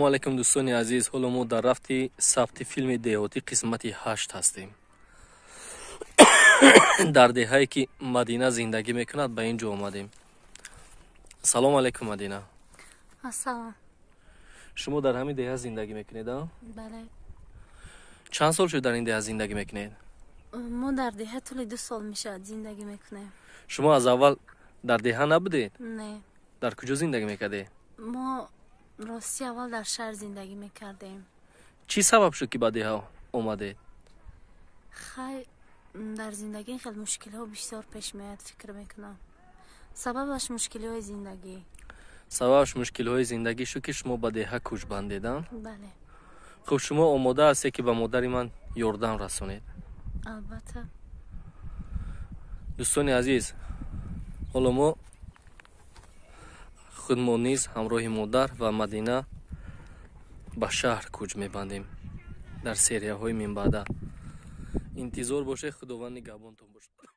салому алайкум дӯстони азиз. ҳоло мо дар рафти сабти филми деҳотӣ қисмати 8 ҳастем. дар деҳае ки Мадина зиндагӣ мекунад ба ин ҷо омадем. салому алайкум Мадина. Ассалом. шумо дар ҳамин деҳа зиндагӣ мекунед? Бале. чанд сол шуд дар ин деҳа зиндагӣ мекунед? Мо дар деҳа тӯли 2 сол мешавад зиндагӣ мекунем. шумо аз аввал дар деҳа набудед? Не. дар куҷо зиндагӣ мекардед? Мо рости аввал дар шаҳр зиндагӣ мекардем. чӣ сабаб шуд ки ба деҳа омадед? хай дар зиндагӣ хеле мушкилиҳо бисёр пеш меояд, фикр мекунам. Сабабаш мушкилиҳои зиндагӣ. сабабаш мушкилиҳои зиндагӣ шуд ки шумо ба деҳа кӯч бандедам? Бале. хуб, шумо омода ҳастед ки ба модари ман ёрдам расонед? Албатта. дӯстони азиз, ҳоло мо худмон низ ҳамроҳи модар ва Мадина ба шаҳр кӯч мебандем дар серияҳои минбаъда. интизор бошед. худованд нигаҳбонтон бошад.